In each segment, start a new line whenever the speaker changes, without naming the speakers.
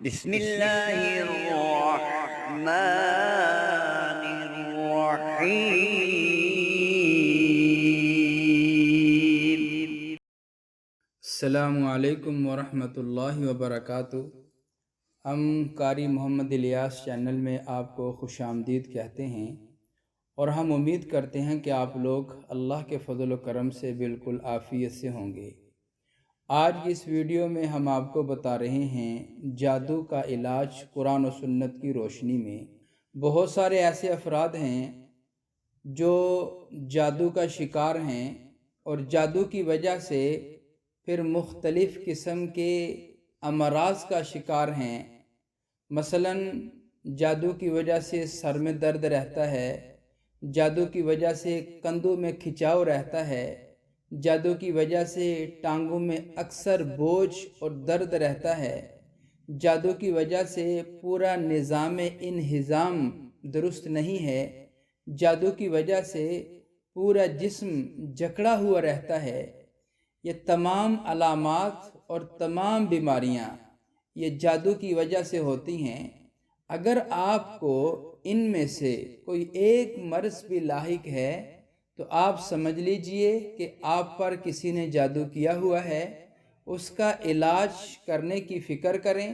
بسم اللہ الرحمن الرحیم۔
السلام علیکم ورحمۃ اللہ وبرکاتہ۔ ہم قاری محمد الیاس چینل میں آپ کو خوش آمدید کہتے ہیں، اور ہم امید کرتے ہیں کہ آپ لوگ اللہ کے فضل و کرم سے بالکل عافیت سے ہوں گے۔ آج کی اس ویڈیو میں ہم آپ کو بتا رہے ہیں جادو کا علاج قرآن و سنت کی روشنی میں۔ بہت سارے ایسے افراد ہیں جو جادو کا شکار ہیں اور جادو کی وجہ سے پھر مختلف قسم کے امراض کا شکار ہیں۔ مثلاً جادو کی وجہ سے سر میں درد رہتا ہے، جادو کی وجہ سے کندھوں میں کھچاؤ رہتا ہے، جادو کی وجہ سے ٹانگوں میں اکثر بوجھ اور درد رہتا ہے، جادو کی وجہ سے پورا نظام انہضام درست نہیں ہے، جادو کی وجہ سے پورا جسم جکڑا ہوا رہتا ہے۔ یہ تمام علامات اور تمام بیماریاں یہ جادو کی وجہ سے ہوتی ہیں۔ اگر آپ کو ان میں سے کوئی ایک مرض بھی لاحق ہے تو آپ سمجھ لیجئے کہ آپ پر کسی نے جادو کیا ہوا ہے۔ اس کا علاج کرنے کی فکر کریں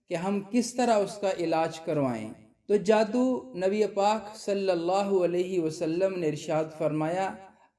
کہ ہم کس طرح اس کا علاج کروائیں۔ تو جادو، نبی پاک صلی اللہ علیہ وسلم نے ارشاد فرمایا،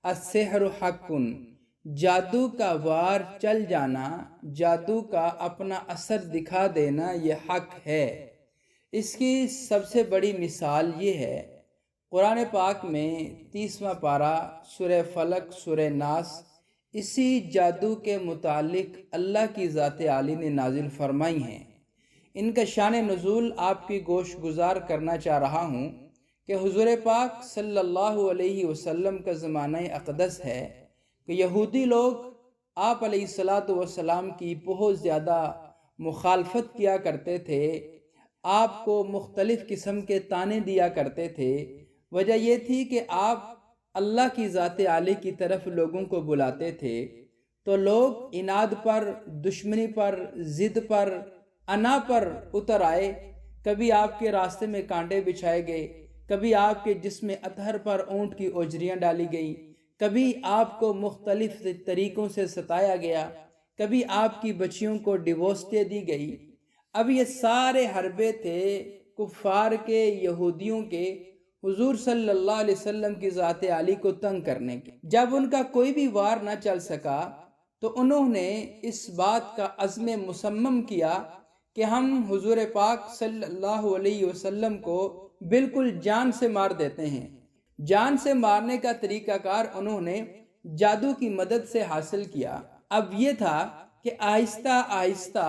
السحر حق، جادو کا وار چل جانا، جادو کا اپنا اثر دکھا دینا یہ حق ہے۔ اس کی سب سے بڑی مثال یہ ہے، قرآن پاک میں 30واں پارہ سورہ فلق سورہ ناس اسی جادو کے متعلق اللہ کی ذات عالی نے نازل فرمائی ہیں۔ ان کا شان نزول آپ کی گوش گزار کرنا چاہ رہا ہوں کہ حضور پاک صلی اللہ علیہ وسلم کا زمانہ اقدس ہے کہ یہودی لوگ آپ علیہ السلام کی بہت زیادہ مخالفت کیا کرتے تھے، آپ کو مختلف قسم کے طعنے دیا کرتے تھے۔ وجہ یہ تھی کہ آپ اللہ کی ذات عالی کی طرف لوگوں کو بلاتے تھے، تو لوگ اناد پر، دشمنی پر، ضد پر، انا پر اتر آئے۔ کبھی آپ کے راستے میں کانٹے بچھائے گئے، کبھی آپ کے جسم اطہر پر اونٹ کی اوجریاں ڈالی گئیں، کبھی آپ کو مختلف طریقوں سے ستایا گیا، کبھی آپ کی بچیوں کو ڈیورس دے دی گئی۔ اب یہ سارے حربے تھے کفار کے، یہودیوں کے، حضور صلی اللہ علیہ وسلم کی ذات عالی کو تنگ کرنے کے۔ جب ان کا کوئی بھی وار نہ چل سکا تو انہوں نے اس بات کا عزم مصمم کیا کہ ہم حضور پاک صلی اللہ علیہ وسلم کو بالکل جان سے مار دیتے ہیں۔ جان سے مارنے کا طریقہ کار انہوں نے جادو کی مدد سے حاصل کیا۔ اب یہ تھا کہ آہستہ آہستہ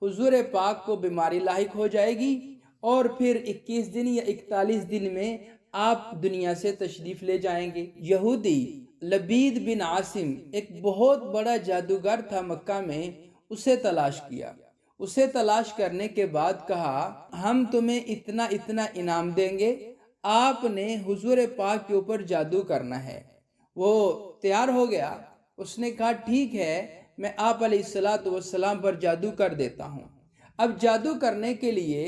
حضور پاک کو بیماری لاحق ہو جائے گی اور پھر 21 دن یا 41 دن میں آپ دنیا سے تشریف لے جائیں گے۔ یہودی لبید بن عاصم ایک بہت بڑا جادوگر تھا مکہ میں، اسے تلاش کیا۔ اسے تلاش کرنے کے بعد کہا، ہم تمہیں اتنا اتنا انعام دیں گے، آپ نے حضور پاک کے اوپر جادو کرنا ہے۔ وہ تیار ہو گیا، اس نے کہا ٹھیک ہے، میں آپ علیہ السلام پر جادو کر دیتا ہوں۔ اب جادو کرنے کے لیے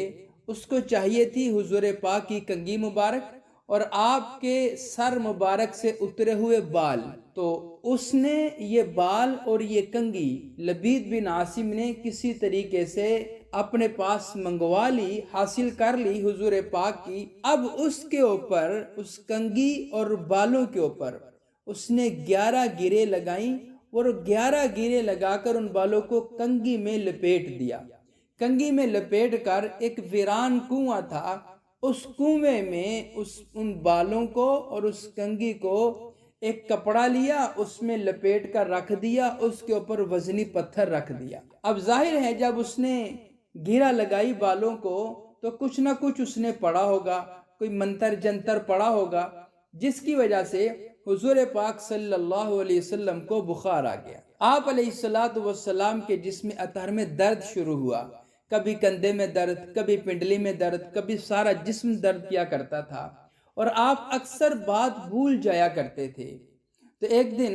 اس کو چاہیے تھی حضور پاک کی کنگھی مبارک اور آپ کے سر مبارک سے اترے ہوئے بال۔ تو اس نے یہ بال اور یہ کنگھی لبید بن عاصم نے کسی طریقے سے اپنے پاس منگوا لی، حاصل کر لی حضور پاک کی۔ اب اس کے اوپر، اس کنگھی اور بالوں کے اوپر اس نے 11 گرے لگائیں اور 11 گرے لگا کر ان بالوں کو کنگھی میں لپیٹ دیا۔ کنگھی میں لپیٹ کر ایک ویران کنواں تھا، اس کنویں میں ان بالوں کو اور اس کنگھی کو ایک کپڑا لیا، اس میں لپیٹ کر رکھ دیا، اس کے اوپر وزنی پتھر رکھ دیا۔ اب ظاہر ہے جب اس نے گھیرا لگائی بالوں کو تو کچھ نہ کچھ اس نے پڑھا ہوگا، کوئی منتر جنتر پڑھا ہوگا، جس کی وجہ سے حضور پاک صلی اللہ علیہ وسلم کو بخار آ گیا۔ آپ علیہ السلام کے جسم اطہر میں درد شروع ہوا، کبھی کندھے میں درد، کبھی پنڈلی میں درد، کبھی سارا جسم درد کیا کرتا تھا، اور آپ اکثر بات بھول جایا کرتے تھے۔ تو ایک دن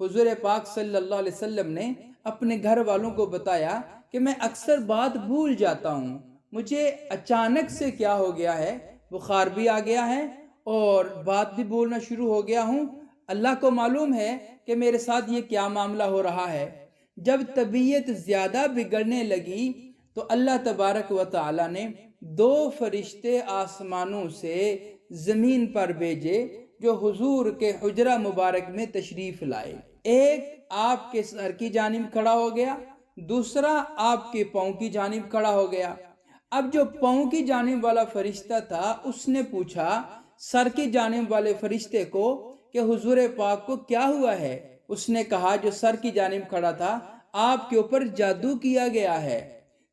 حضور پاک صلی اللہ علیہ وسلم نے اپنے گھر والوں کو بتایا کہ میں اکثر بات بھول جاتا ہوں، مجھے اچانک سے کیا ہو گیا ہے، بخار بھی آ گیا ہے اور بات بھی بولنا شروع ہو گیا ہوں۔ اللہ کو معلوم ہے کہ میرے ساتھ یہ کیا معاملہ ہو رہا ہے۔ جب طبیعت زیادہ بگڑنے لگی تو اللہ تبارک و تعالی نے 2 فرشتے آسمانوں سے زمین پر بھیجے جو حضور کے حجرہ مبارک میں تشریف لائے۔ ایک آپ کے سر کی جانب کھڑا ہو گیا، دوسرا آپ کے پاؤں کی جانب کھڑا ہو گیا۔ اب جو پاؤں کی جانب والا فرشتہ تھا اس نے پوچھا سر کی جانب والے فرشتے کو کہ حضور پاک کو کیا ہوا ہے؟ اس نے کہا جو سر کی جانب کھڑا تھا آپ کے اوپر جادو کیا گیا ہے۔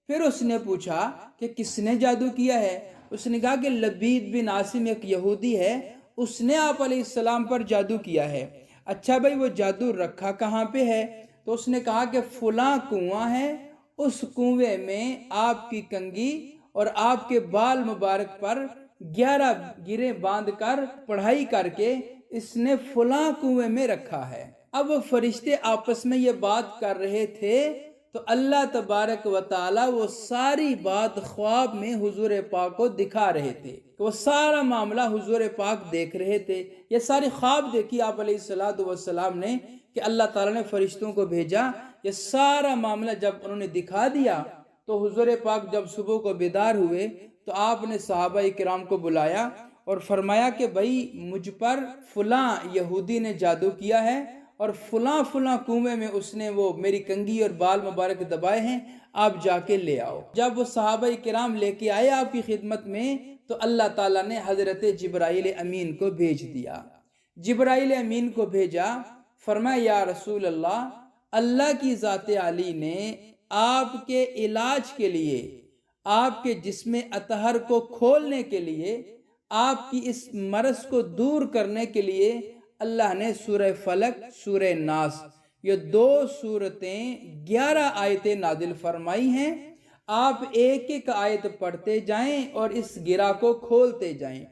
پھر اس نے پوچھا کہ کس نے جادو کیا ہے؟ اس نے کہا کہ لبید بن عاصم ایک یہودی ہے، اس نے آپ علیہ السلام پر جادو کیا ہے۔ اچھا بھائی وہ جادو رکھا کہاں پہ ہے؟ تو اس نے کہا کہ فلاں کنواں ہے، اس کنویں میں آپ کی کنگھی اور آپ کے بال مبارک پر 11 گرے باندھ کر پڑھائی کر کے اس نے فلاں کنویں میں رکھا ہے۔ اب وہ فرشتے آپس میں یہ بات کر رہے تھے تو اللہ تبارک و تعالی وہ ساری بات خواب میں حضور پاک کو دکھا رہے تھے، وہ سارا معاملہ حضور پاک دیکھ رہے تھے۔ یہ ساری خواب دیکھی آپ علیہ السلام نے کہ اللہ تعالیٰ نے فرشتوں کو بھیجا، یہ سارا معاملہ جب انہوں نے دکھا دیا تو حضور پاک جب صبح کو بیدار ہوئے تو آپ نے صحابہ کرام کو بلایا اور فرمایا کہ بھائی مجھ پر فلاں یہودی نے جادو کیا ہے اور فلاں فلاں کنویں میں اس نے وہ میری کنگھی اور بال مبارک دبائے ہیں، آپ جا کے لے آؤ۔ جب وہ صحابہ کرام لے کے آئے آپ کی خدمت میں تو اللہ تعالیٰ نے حضرت جبرائیل امین کو بھیج دیا۔ جبرائیل امین کو بھیجا، فرمایا یا رسول اللہ، اللہ کی ذات عالی نے آپ کے علاج کے لیے، آپ کے جسم اطہر کو کھولنے کے لیے، آپ کی اس مرض کو دور کرنے کے لیے اللہ نے سورہ فلق، سورہ ناس، یہ 2 سورتیں 11 آیتیں نازل فرمائی ہیں۔ آپ ایک ایک آیت پڑھتے جائیں اور اس گرہ کو کھولتے جائیں۔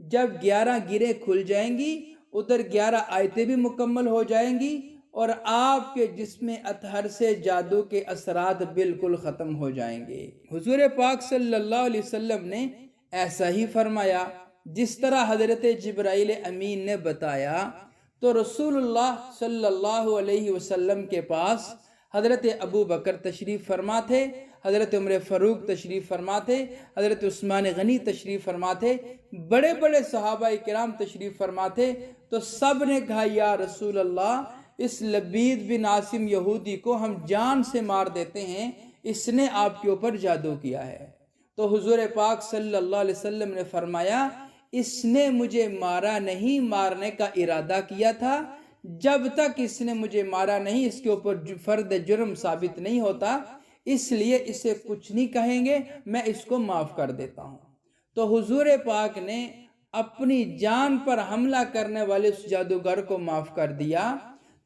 جب 11 گریں کھل جائیں گی ادھر 11 آیتیں بھی مکمل ہو جائیں گی اور آپ کے جسم اطہر سے جادو کے اثرات بالکل ختم ہو جائیں گے۔ حضور پاک صلی اللہ علیہ وسلم نے ایسا ہی فرمایا جس طرح حضرت جبرائیل امین نے بتایا۔ تو رسول اللہ صلی اللہ علیہ وسلم کے پاس حضرت ابو بکر تشریف فرما تھے، حضرت عمر فاروق تشریف فرما تھے، حضرت عثمان غنی تشریف فرما تھے، بڑے بڑے صحابہ کرام تشریف فرما تھے۔ تو سب نے کہا یا رسول اللہ، اس لبید بن عاصم یہودی کو ہم جان سے مار دیتے ہیں، اس نے آپ کے اوپر جادو کیا ہے۔ تو حضور پاک صلی اللہ علیہ وسلم نے فرمایا اس نے مجھے مارا نہیں، مارنے کا ارادہ کیا تھا، جب تک اس نے مجھے مارا نہیں اس کے اوپر فرد جرم ثابت نہیں ہوتا، اس لیے اسے کچھ نہیں کہیں گے، میں اس کو معاف کر دیتا ہوں۔ تو حضور پاک نے اپنی جان پر حملہ کرنے والے اس جادوگر کو معاف کر دیا۔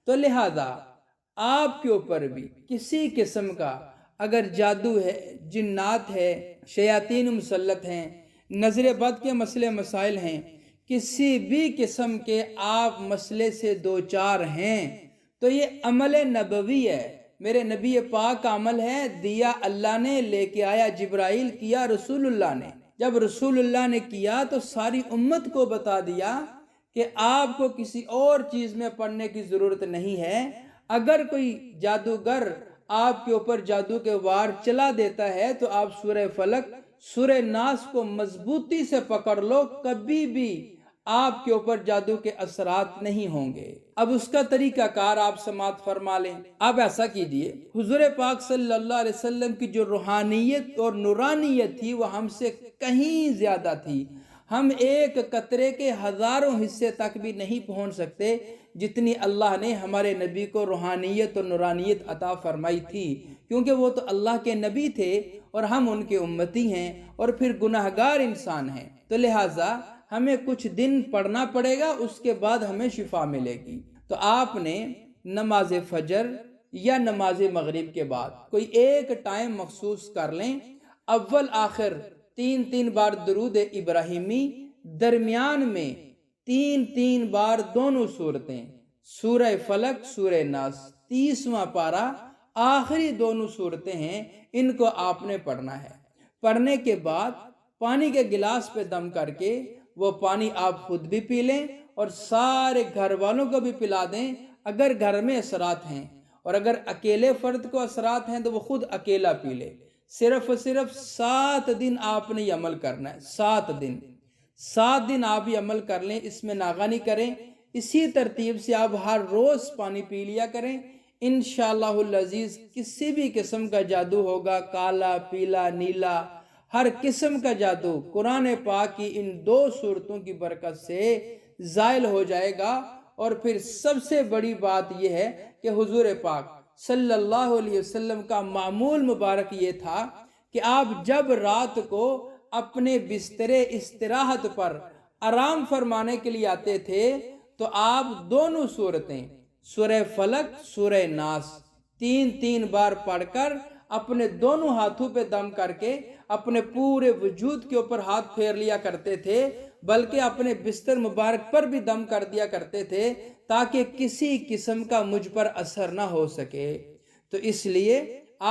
تو لہذا آپ کے اوپر بھی کسی قسم کا اگر جادو ہے، جنات ہے، شیاطین مسلط ہیں، نظر بد کے مسئلے مسائل ہیں، کسی بھی قسم کے آپ مسئلے سے دوچار ہیں تو یہ عمل نبوی ہے، میرے نبی پاک کا عمل ہے، دیا اللہ نے، لے کے آیا جبرائیل، کیا رسول اللہ نے۔ جب رسول اللہ نے کیا تو ساری امت کو بتا دیا کہ آپ کو کسی اور چیز میں پڑھنے کی ضرورت نہیں ہے۔ اگر کوئی جادوگر آپ کے اوپر جادو کے وار چلا دیتا ہے تو آپ سورہ فلق، سورہ ناس کو مضبوطی سے پکڑ لو، کبھی بھی آپ کے اوپر جادو کے اثرات نہیں ہوں گے۔ اب اس کا طریقہ کار آپ سماعت فرما لیں۔ آپ ایسا کیجئے، حضور پاک صلی اللہ علیہ وسلم کی جو روحانیت اور نورانیت تھی وہ ہم سے کہیں زیادہ تھی۔ ہم ایک قطرے کے ہزاروں حصے تک بھی نہیں پہنچ سکتے جتنی اللہ نے ہمارے نبی کو روحانیت اور نورانیت عطا فرمائی تھی، کیونکہ وہ تو اللہ کے نبی تھے اور ہم ان کے امتی ہیں اور پھر گناہگار انسان ہیں۔ تو لہٰذا ہمیں کچھ دن پڑھنا پڑے گا، اس کے بعد ہمیں شفا ملے گی۔ تو آپ نے نماز فجر یا نماز مغرب کے بعد کوئی ایک ٹائم مخصوص کر لیں، اول آخر 3 بار درود ابراہیمی، درمیان میں 3 بار دونوں سورتیں، سورہ فلق، سورہ ناس، 30واں پارہ آخری دونوں صورتیں ہیں، ان کو آپ نے پڑھنا ہے۔ پڑھنے کے بعد پانی کے گلاس پہ دم کر کے وہ پانی آپ خود بھی پی لیں اور سارے گھر والوں کو بھی پلا دیں اگر گھر میں اثرات ہیں، اور اگر اکیلے فرد کو اثرات ہیں تو وہ خود اکیلا پی لے۔ صرف 7 دن آپ نے یہ عمل کرنا ہے، 7 دن آپ یہ عمل کر لیں، اس میں ناغہ نہیں کریں۔ اسی ترتیب سے آپ ہر روز پانی پی لیا کریں، انشاءاللہ العزیز کسی بھی قسم کا جادو ہوگا، کالا، پیلا، نیلا، ہر قسم کا جادو قرآن پاک کی ان 2 صورتوں کی برکت سے زائل ہو جائے گا۔ اور پھر سب سے بڑی بات یہ ہے کہ حضور پاک صلی اللہ علیہ وسلم کا معمول مبارک یہ تھا کہ آپ جب رات کو اپنے بستر استراحت پر آرام فرمانے کے لیے آتے تھے تو آپ دونوں صورتیں سورہ فلق، سورہ ناس 3 بار پڑھ کر اپنے دونوں ہاتھوں پہ دم کر کے اپنے پورے وجود کے اوپر ہاتھ پھیر لیا کرتے تھے، بلکہ اپنے بستر مبارک پر بھی دم کر دیا کرتے تھے تاکہ کسی قسم کا مجھ پر اثر نہ ہو سکے۔ تو اس لیے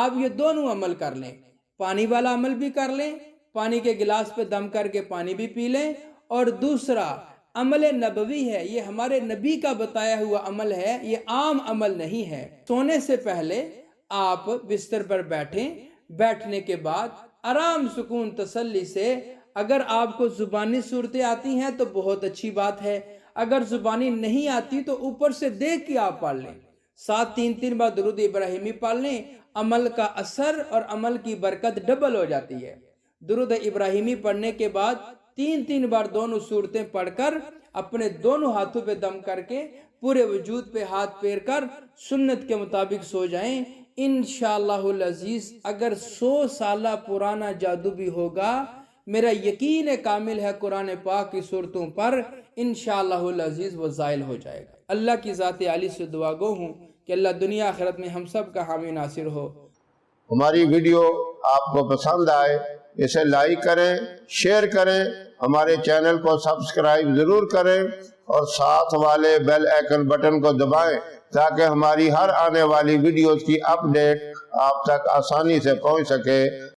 آپ یہ دونوں عمل کر لیں، پانی والا عمل بھی کر لیں، پانی کے گلاس پہ دم کر کے پانی بھی پی لیں، اور دوسرا عمل نبوی ہے، یہ ہمارے نبی کا بتایا ہوا عمل ہے، یہ عام عمل نہیں ہے۔ سونے سے پہلے آپ بستر پر بیٹھیں، بیٹھنے کے بعد آرام سکون تسلی سے، اگر آپ کو زبانی صورتیں آتی ہیں تو بہت اچھی بات ہے، اگر زبانی نہیں آتی تو اوپر سے دیکھ کے آپ پڑھ لیں، 3 بار درود ابراہیمی پڑھ لیں، عمل کا اثر اور عمل کی برکت ڈبل ہو جاتی ہے۔ درود ابراہیمی پڑھنے کے بعد 3 بار دونوں صورتیں پڑھ کر اپنے دونوں ہاتھوں پہ دم کر کے پورے وجود پہ ہاتھ پھیر کر سنت کے مطابق سو جائیں، انشاءاللہ العزیز اگر 100 سالہ پرانا جادو بھی ہوگا، میرا یقین کامل ہے قرآن پاک کی صورتوں پر انشاءاللہ العزیز وہ زائل ہو جائے گا۔ اللہ کی ذات عالی سے دعا گو ہوں کہ اللہ دنیا آخرت میں ہم سب کا حامی ناصر ہو۔
ہماری ویڈیو آپ کو پسند آئے اسے لائک کریں، شیئر کریں، ہمارے چینل کو سبسکرائب ضرور کریں اور ساتھ والے بیل آئیکن بٹن کو دبائیں تاکہ ہماری ہر آنے والی ویڈیوز کی اپڈیٹ آپ تک آسانی سے پہنچ سکے۔